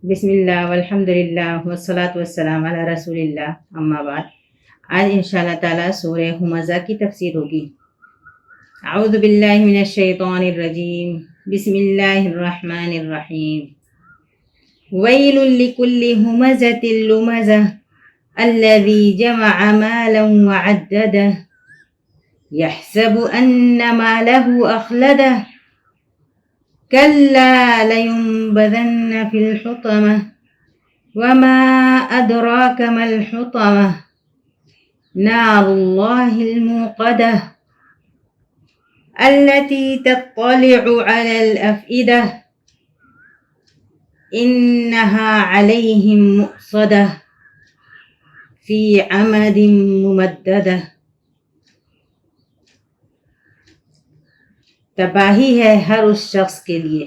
بسم اللہ والحمد للہ والصلاة والسلام علی رسول اللہ اما بعد۔ آج انشاءاللہ تعالی سورہ ہمزہ کی تفسیر ہوگی۔ اعوذ باللہ من الشیطان الرجیم، بسم اللہ الرحمن الرحیم۔ ویل لکل ہمزۃ لمزہ الذی جمع مالا وعددہ یحسب ان مالہ اخلدہ كلا لينبذن في الحطمة وما أدراك ما الحطمة نار الله الموقدة التي تطلع على الأفئدة إنها عليهم مؤصدة في عمد ممددة۔ تباہی ہے ہر اس شخص کے لیے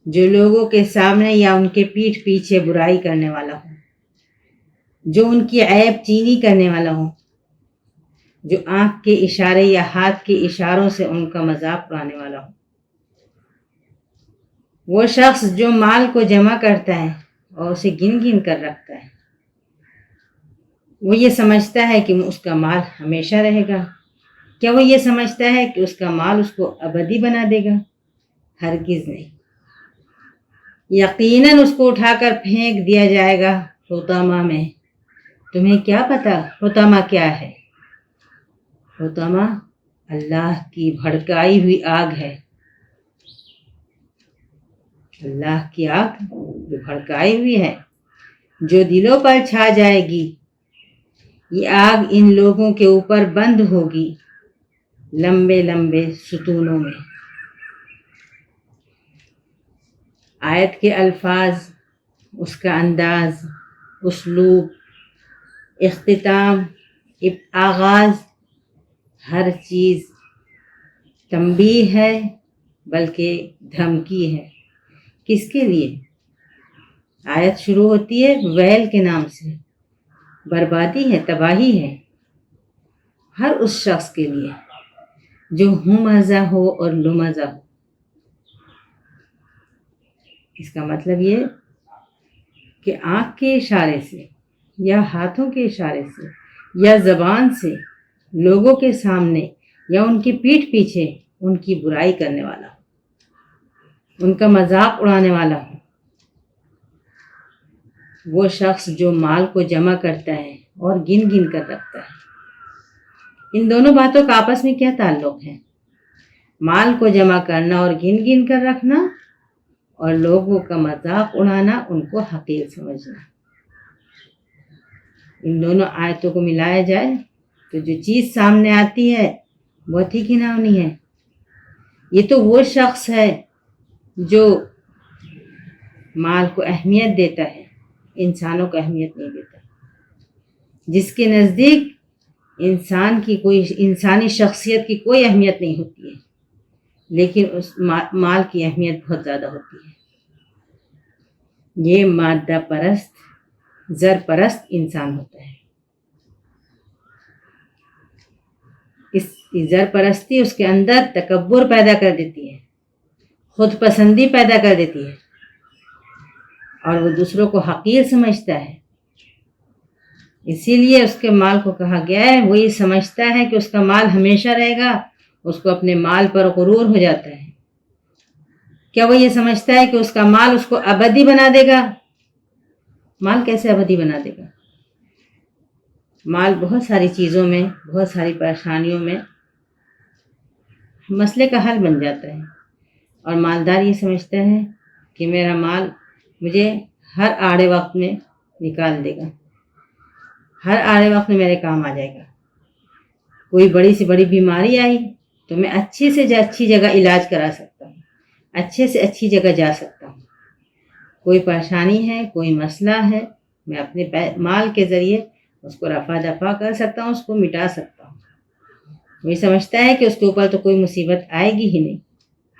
جو لوگوں کے سامنے یا ان کے پیٹھ پیچھے برائی کرنے والا ہو، جو ان کی عیب چینی کرنے والا ہو، جو آنکھ کے اشارے یا ہاتھ کے اشاروں سے ان کا مذاق اڑانے والا ہو۔ وہ شخص جو مال کو جمع کرتا ہے اور اسے گن گن کر رکھتا ہے، وہ یہ سمجھتا ہے کہ اس کا مال ہمیشہ رہے گا۔ کیا وہ یہ سمجھتا ہے کہ اس کا مال اس کو ابدی بنا دے گا؟ ہرگز نہیں۔ یقیناً اس کو اٹھا کر پھینک دیا جائے گا حطمہ میں۔ تمہیں کیا پتا حطمہ کیا ہے؟ حطمہ اللہ کی بھڑکائی ہوئی آگ ہے۔ اللہ کی آگ جو بھڑکائی ہوئی ہے، جو دلوں پر چھا جائے گی۔ یہ آگ ان لوگوں کے اوپر بند ہوگی لمبے لمبے ستونوں میں۔ آیت کے الفاظ، اس کا انداز، اسلوب، اختتام، آغاز، ہر چیز تنبیہ ہے بلکہ دھمکی ہے۔ کس کے لیے؟ آیت شروع ہوتی ہے ویل کے نام سے۔ بربادی ہے، تباہی ہے ہر اس شخص کے لیے جو ہمزہ ہو اور لمزہ ہو۔ اس کا مطلب یہ کہ آنکھ کے اشارے سے یا ہاتھوں کے اشارے سے یا زبان سے لوگوں کے سامنے یا ان کی پیٹھ پیچھے ان کی برائی کرنے والا ہو، ان کا مذاق اڑانے والا ہو۔ وہ شخص جو مال کو جمع کرتا ہے اور گن گن کر رکھتا ہے۔ ان دونوں باتوں کا آپس میں کیا تعلق ہے؟ مال کو جمع کرنا اور گن گن کر رکھنا، اور لوگوں کا مذاق اڑانا، ان کو حقیر سمجھنا۔ ان دونوں آیتوں کو ملایا جائے تو جو چیز سامنے آتی ہے بہت ہی گھناؤنی ہے۔ یہ تو وہ شخص ہے جو مال کو اہمیت دیتا ہے، انسانوں کو اہمیت نہیں دیتا، جس کے نزدیک انسانی شخصیت کی کوئی اہمیت نہیں ہوتی ہے، لیکن اس مال کی اہمیت بہت زیادہ ہوتی ہے۔ یہ مادہ پرست، زر پرست انسان ہوتا ہے۔ اس زر پرستی اس کے اندر تکبر پیدا کر دیتی ہے، خود پسندی پیدا کر دیتی ہے، اور وہ دوسروں کو حقیر سمجھتا ہے۔ اسی لیے اس کے مال کو کہا گیا ہے، وہ یہ سمجھتا ہے کہ اس کا مال ہمیشہ رہے گا، اس کو اپنے مال پر غرور ہو جاتا ہے۔ کیا وہ یہ سمجھتا ہے کہ اس کا مال اس کو ابدی بنا دے گا؟ مال کیسے ابدی بنا دے گا؟ مال بہت ساری چیزوں میں، بہت ساری پریشانیوں میں مسئلے کا حل بن جاتا ہے، اور مالدار یہ سمجھتا ہے کہ میرا مال مجھے ہر آڑے وقت میں نکال دے گا، ہر آڑے وقت میں میرے کام آ جائے گا۔ کوئی بڑی سے بڑی بیماری آئی تو میں اچھی سے اچھی جگہ علاج کرا سکتا ہوں، اچھے سے اچھی جگہ جا سکتا ہوں۔ کوئی پریشانی ہے، کوئی مسئلہ ہے، میں اپنے مال کے ذریعے اس کو رفع دفع کر سکتا ہوں، اس کو مٹا سکتا ہوں۔ وہ یہ سمجھتا ہے کہ اس کے اوپر تو کوئی مصیبت آئے گی ہی نہیں،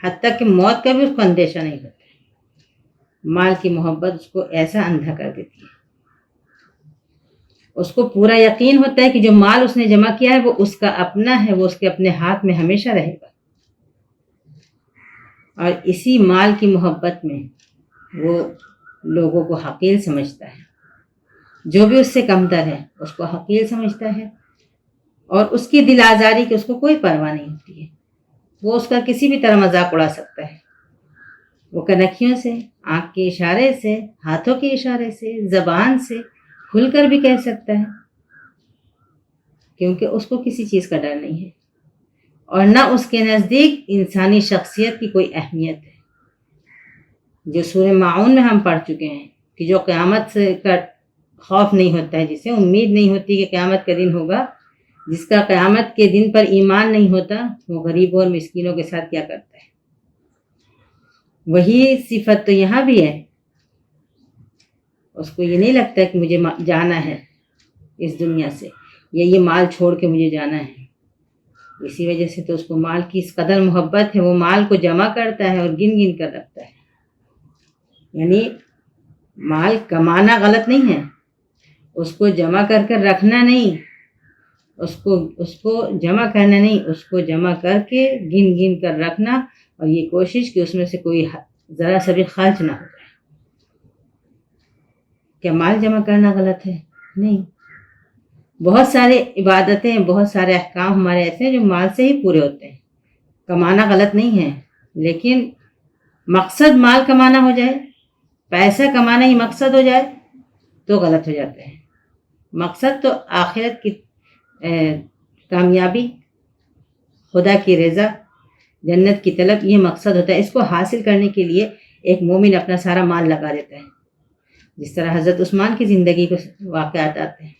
حتیٰ کہ موت کا بھی اس کو اندیشہ نہیں ہوتا ہے۔ مال کی محبت اس کو ایسا اندھا کر دیتی ہے۔ اس کو پورا یقین ہوتا ہے کہ جو مال اس نے جمع کیا ہے وہ اس کا اپنا ہے، وہ اس کے اپنے ہاتھ میں ہمیشہ رہے گا، اور اسی مال کی محبت میں وہ لوگوں کو حقیر سمجھتا ہے، جو بھی اس سے کمتر ہے اس کو حقیر سمجھتا ہے، اور اس کی دل آزاری کی اس کو کوئی پرواہ نہیں ہوتی ہے۔ وہ اس کا کسی بھی طرح مذاق اڑا سکتا ہے، وہ کنکھیوں سے، آنکھ کے اشارے سے، ہاتھوں کے اشارے سے، زبان سے کھل کر بھی کہہ سکتا ہے، کیونکہ اس کو کسی چیز کا ڈر نہیں ہے، اور نہ اس کے نزدیک انسانی شخصیت کی کوئی اہمیت ہے۔ جو سورہ معون میں ہم پڑھ چکے ہیں کہ جو قیامت سے کا خوف نہیں ہوتا ہے، جسے امید نہیں ہوتی کہ قیامت کا دن ہوگا، جس کا قیامت کے دن پر ایمان نہیں ہوتا، وہ غریبوں اور مسکینوں کے ساتھ کیا کرتا ہے؟ وہی صفت تو یہاں بھی ہے۔ اس کو یہ نہیں لگتا کہ مجھے جانا ہے اس دنیا سے، یا یہ مال چھوڑ کے مجھے جانا ہے۔ اسی وجہ سے تو اس کو مال کی اس قدر محبت ہے، وہ مال کو جمع کرتا ہے اور گن گن کر رکھتا ہے۔ یعنی مال کمانا غلط نہیں ہے، اس کو جمع کر رکھنا نہیں، اس کو جمع کرنا نہیں، اس کو جمع کر کے گن گن کر رکھنا، اور یہ کوشش کہ اس میں سے کوئی ذرا سا بھی خرچ نہ ہو جائے۔ کیا مال جمع کرنا غلط ہے؟ نہیں۔ بہت سارے عبادتیں، بہت سارے احکام ہمارے ایسے ہیں جو مال سے ہی پورے ہوتے ہیں۔ کمانا غلط نہیں ہے، لیکن مقصد مال کمانا ہو جائے، پیسہ کمانا ہی مقصد ہو جائے تو غلط ہو جاتے ہیں۔ مقصد تو آخرت کی کامیابی، خدا کی رضا، جنت کی طلب، یہ مقصد ہوتا ہے۔ اس کو حاصل کرنے کے لیے ایک مومن اپنا سارا مال لگا دیتا ہے، جس طرح حضرت عثمان کی زندگی کو واقعات آتے ہیں۔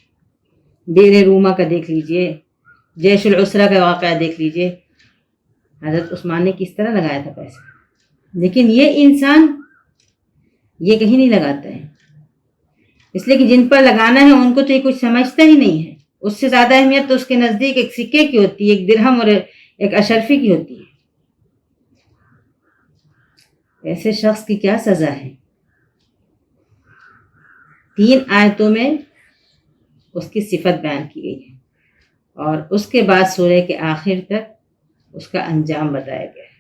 بئر روما کا دیکھ لیجئے، جیش العسرہ کا واقعہ دیکھ لیجئے، حضرت عثمان نے کس طرح لگایا تھا پیسہ۔ لیکن یہ انسان یہ کہیں نہیں لگاتا ہے، اس لیے کہ جن پر لگانا ہے ان کو تو یہ کچھ سمجھتا ہی نہیں ہے۔ اس سے زیادہ اہمیت تو اس کے نزدیک ایک سکے کی ہوتی ہے، ایک درہم اور ایک اشرفی کی ہوتی ہے۔ ایسے شخص کی کیا سزا ہے؟ 3 آیتوں میں اس کی صفت بیان کی گئی ہے، اور اس کے بعد سورہ کے آخر تک اس کا انجام بتایا گیا ہے۔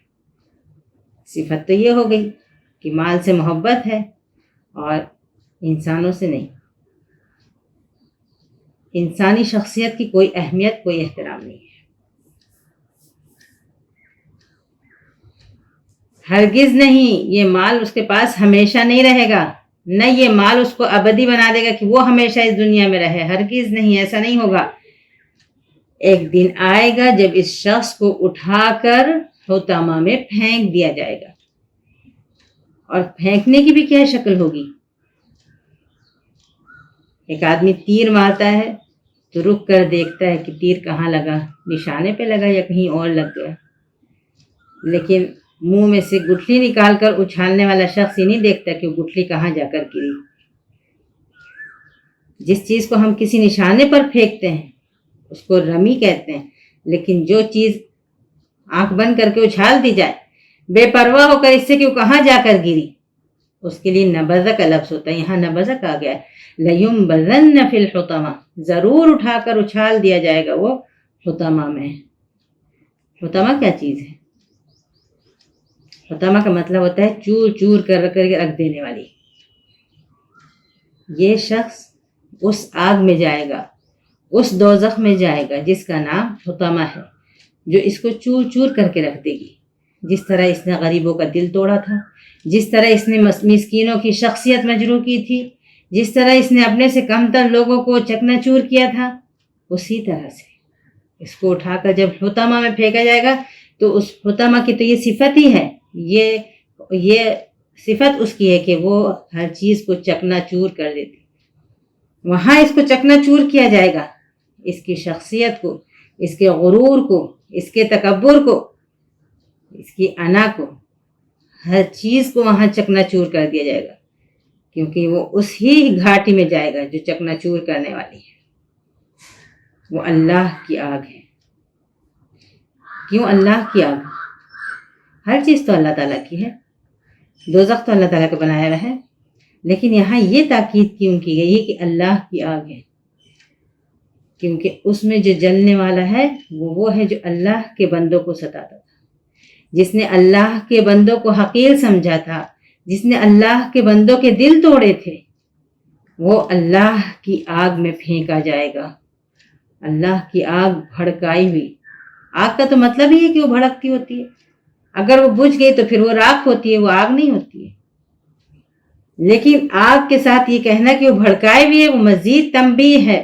صفت تو یہ ہو گئی کہ مال سے محبت ہے اور انسانوں سے نہیں، انسانی شخصیت کی کوئی اہمیت، کوئی احترام نہیں ہے۔ ہرگز نہیں، یہ مال اس کے پاس ہمیشہ نہیں رہے گا، نہ یہ مال اس کو ابدی بنا دے گا کہ وہ ہمیشہ اس دنیا میں رہے۔ ہرگز نہیں، ایسا نہیں ہوگا۔ ایک دن آئے گا جب اس شخص کو اٹھا کر حطامہ میں پھینک دیا جائے گا، اور پھینکنے کی بھی کیا شکل ہوگی؟ ایک آدمی تیر مارتا ہے تو رک کر دیکھتا ہے کہ تیر کہاں لگا، نشانے پہ لگا یا کہیں اور لگ گیا، لیکن منہ میں سے گٹھلی نکال کر اچھالنے والا شخص یہ نہیں دیکھتا کہ وہ گٹھلی کہاں جا کر گری۔ جس چیز کو ہم کسی نشانے پر پھینکتے ہیں اس کو رمی کہتے ہیں، لیکن جو چیز آنکھ بند کر کے اچھال دی جائے بے پرواہ ہو کر اس سے کہ وہ کہاں جا کر گری، اس کے لیے نبذ کا لفظ ہوتا ہے۔ یہاں نبذ کہا گیا ہے، لَيُنبَذَنَّ فِي الْحُطَمَةِ، ضرور اٹھا کر اچھال دیا جائے گا وہ حطمہ میں۔ حطمہ کیا چیز ہے؟ حطمہ کا مطلب ہوتا ہے چور چور کر رکھ دینے والی۔ یہ شخص اس آگ میں جائے گا، اس دوزخ میں جائے گا جس کا نام حطمہ ہے، جو اس کو چور چور کر کے رکھ دے گی۔ جس طرح اس نے غریبوں کا دل توڑا تھا، جس طرح اس نے مسکینوں کی شخصیت مجروح کی تھی، جس طرح اس نے اپنے سے کمتر لوگوں کو چکنا چور کیا تھا، اسی طرح سے اس کو اٹھا کر جب حطمہ میں پھینکا جائے گا تو اس حطمہ کی تو یہ صفت ہی ہے، یہ صفت اس کی ہے کہ وہ ہر چیز کو چکنا چور کر دیتی۔ وہاں اس کو چکنا چور کیا جائے گا، اس کی شخصیت کو، اس کے غرور کو، اس کے تکبر کو، اس کی انا کو، ہر چیز کو وہاں چکنا چور کر دیا جائے گا، کیونکہ وہ اس ہی گھاٹی میں جائے گا جو چکنا چور کرنے والی ہے۔ وہ اللہ کی آگ ہے۔ کیوں اللہ کی آگ؟ ہر چیز تو اللہ تعالیٰ کی ہے، دوزخ تو اللہ تعالیٰ کا بنایا ہوا ہے، لیکن یہاں یہ تاکید کیوں کی گئی ہے کہ اللہ کی آگ ہے؟ کیونکہ اس میں جو جلنے والا ہے وہ ہے جو اللہ کے بندوں کو ستاتا تھا، جس نے اللہ کے بندوں کو حقیر سمجھا تھا، جس نے اللہ کے بندوں کے دل توڑے تھے وہ اللہ کی آگ میں پھینکا جائے گا۔ اللہ کی آگ بھڑکائی ہوئی، آگ کا تو مطلب ہی ہے کہ وہ بھڑکتی ہوتی ہے، اگر وہ بجھ گئی تو پھر وہ راکھ ہوتی ہے، وہ آگ نہیں ہوتی ہے۔ لیکن آگ کے ساتھ یہ کہنا کہ وہ بھڑکائے بھی ہے، وہ مزید تنبیہ ہے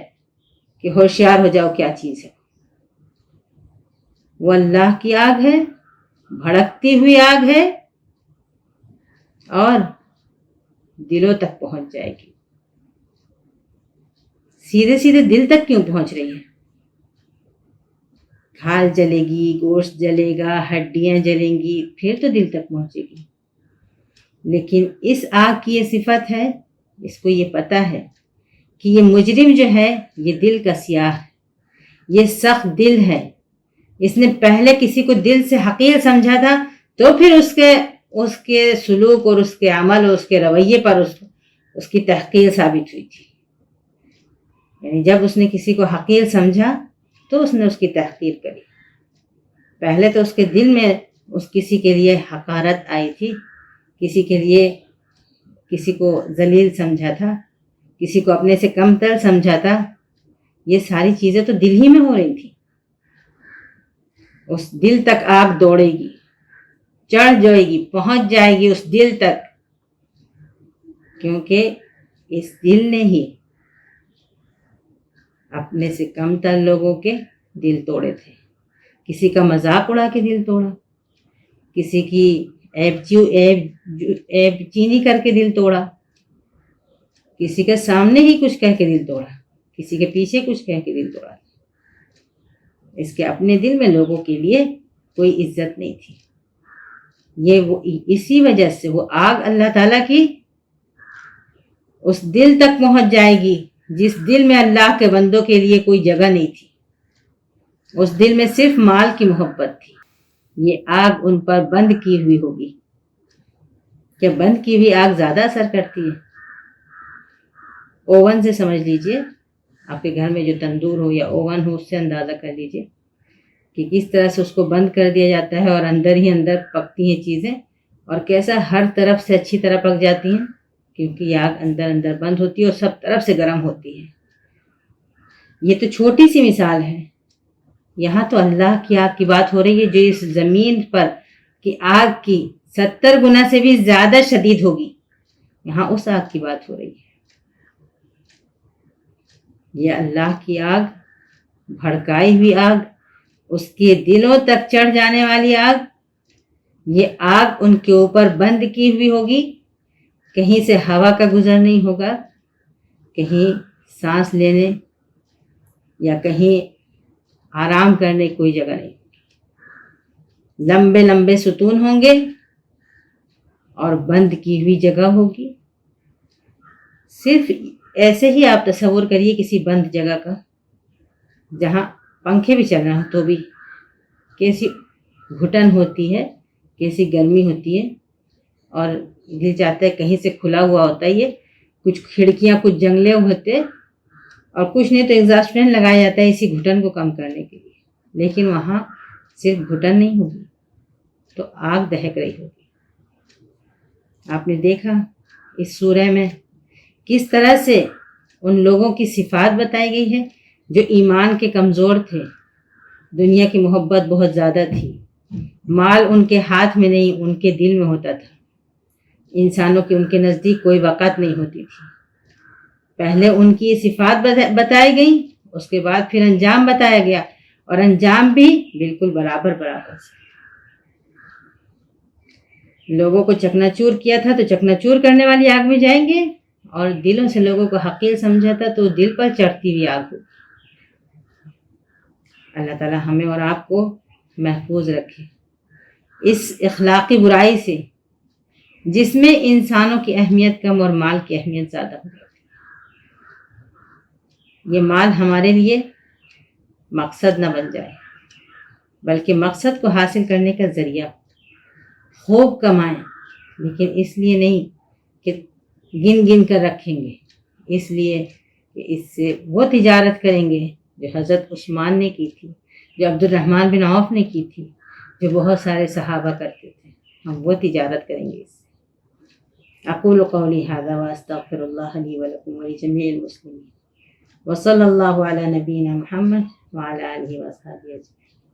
کہ ہوشیار ہو جاؤ کیا چیز ہے۔ وہ اللہ کی آگ ہے، بھڑکتی ہوئی آگ ہے، اور دلوں تک پہنچ جائے گی۔ سیدھے سیدھے دل تک کیوں پہنچ رہی ہے؟ کھال جلے گی، گوشت جلے گا، ہڈیاں جلیں گی، پھر تو دل تک پہنچے گی۔ لیکن اس آگ کی یہ صفت ہے، اس کو یہ پتہ ہے کہ یہ مجرم جو ہے یہ دل کا سیاہ ہے، یہ سخت دل ہے۔ اس نے پہلے کسی کو دل سے حقیر سمجھا تھا تو پھر اس کے سلوک اور اس کے عمل اور اس کے رویے پر اس کی تحقیر ثابت ہوئی تھی۔ یعنی جب اس نے کسی کو حقیر سمجھا تو اس نے اس کی تحقیر کری۔ پہلے تو اس کے دل میں کسی کے لیے حقارت آئی تھی، کسی کو ذلیل سمجھا تھا، کسی کو اپنے سے کم تر سمجھا تھا۔ یہ ساری چیزیں تو دل ہی میں ہو رہی تھی۔ اس دل تک آگ دوڑے گی، چڑھ جائے گی، پہنچ جائے گی اس دل تک، کیونکہ اس دل نے ہی اپنے سے کم تر لوگوں کے دل توڑے تھے۔ کسی کا مذاق اڑا کے دل توڑا، کسی کی عیب چینی کر کے دل توڑا، کسی کے سامنے ہی کچھ کہہ کے دل توڑا، کسی کے پیچھے کچھ کہہ کے دل توڑا۔ اس کے اپنے دل میں لوگوں کے لیے کوئی عزت نہیں تھی۔ اسی وجہ سے وہ آگ اللہ تعالیٰ کی اس دل تک پہنچ جائے گی جس دل میں اللہ کے بندوں کے لیے کوئی جگہ نہیں تھی۔ اس دل میں صرف مال کی محبت تھی۔ یہ آگ ان پر بند کی ہوئی ہوگی۔ کیا بند کی ہوئی آگ زیادہ اثر کرتی ہے؟ اوون سے سمجھ لیجئے، آپ کے گھر میں جو تندور ہو یا اوون ہو، اس سے اندازہ کر لیجئے کہ کس طرح سے اس کو بند کر دیا جاتا ہے اور اندر ہی اندر پکتی ہیں چیزیں، اور کیسا ہر طرف سے اچھی طرح پک جاتی ہیں، کیونکہ یہ آگ اندر اندر بند ہوتی ہے اور سب طرف سے گرم ہوتی ہے۔ یہ تو چھوٹی سی مثال ہے، یہاں تو اللہ کی آگ کی بات ہو رہی ہے جو اس زمین پر کی آگ کی 70 گنا سے بھی زیادہ شدید ہوگی۔ یہاں اس آگ کی بات ہو رہی ہے۔ یہ اللہ کی آگ، بھڑکائی ہوئی آگ، اس کے دلوں تک چڑھ جانے والی آگ، یہ آگ ان کے اوپر بند کی ہوئی ہوگی۔ کہیں سے ہوا کا گزر نہیں ہوگا، کہیں سانس لینے یا کہیں آرام کرنے کی کوئی جگہ نہیں۔ لمبے لمبے ستون ہوں گے اور بند کی ہوئی جگہ ہوگی۔ صرف ایسے ہی آپ تصور کریے کسی بند جگہ کا، جہاں پنکھے بھی چل رہے ہیں تو بھی کیسی گھٹن ہوتی ہے، کیسی گرمی ہوتی ہے، اور دل چاہتا ہے کہیں سے کھلا ہوا ہوتا ہے، یہ کچھ کھڑکیاں، کچھ جنگلے ہوتے، اور کچھ نہیں تو ایگزاسٹ فین لگایا جاتا ہے اسی گھٹن کو کم کرنے کے لیے، لیکن وہاں صرف گھٹن نہیں ہوگی تو آگ دہک رہی ہوگی۔ آپ نے دیکھا اس سورہ میں کس طرح سے ان لوگوں کی صفات بتائی گئی ہے جو ایمان کے کمزور تھے، دنیا کی محبت بہت زیادہ تھی، مال ان کے ہاتھ میں نہیں ان کے دل میں ہوتا تھا، انسانوں کی ان کے نزدیک کوئی وقت نہیں ہوتی تھی۔ پہلے ان کی یہ صفات بتائی گئی، اس کے بعد پھر انجام بتایا گیا، اور انجام بھی بالکل برابر سے۔ لوگوں کو چکنا چور کیا تھا تو چکنا چور کرنے والی آگ میں جائیں گے، اور دلوں سے لوگوں کو حقیر سمجھا تھا تو دل پر چڑھتی ہوئی آگ ہوگی۔ اللہ تعالی ہمیں اور آپ کو محفوظ رکھے اس اخلاقی برائی سے جس میں انسانوں کی اہمیت کم اور مال کی اہمیت زیادہ ہو۔ یہ مال ہمارے لیے مقصد نہ بن جائے، بلکہ مقصد کو حاصل کرنے کا ذریعہ۔ خوب کمائیں، لیکن اس لیے نہیں کہ گن گن کر رکھیں گے، اس لیے کہ اس سے وہ تجارت کریں گے جو حضرت عثمان نے کی تھی، جو عبد الرحمن بن عوف نے کی تھی، جو بہت سارے صحابہ کرتے تھے۔ ہم وہ تجارت کریں گے اس سے۔ اقول قولی ھذا واستغفر اللہ لی ولکم ولجمیع المسلمین وصلی اللہ علی نبینا محمد وعلی آلہ واصحابہ اجمعین.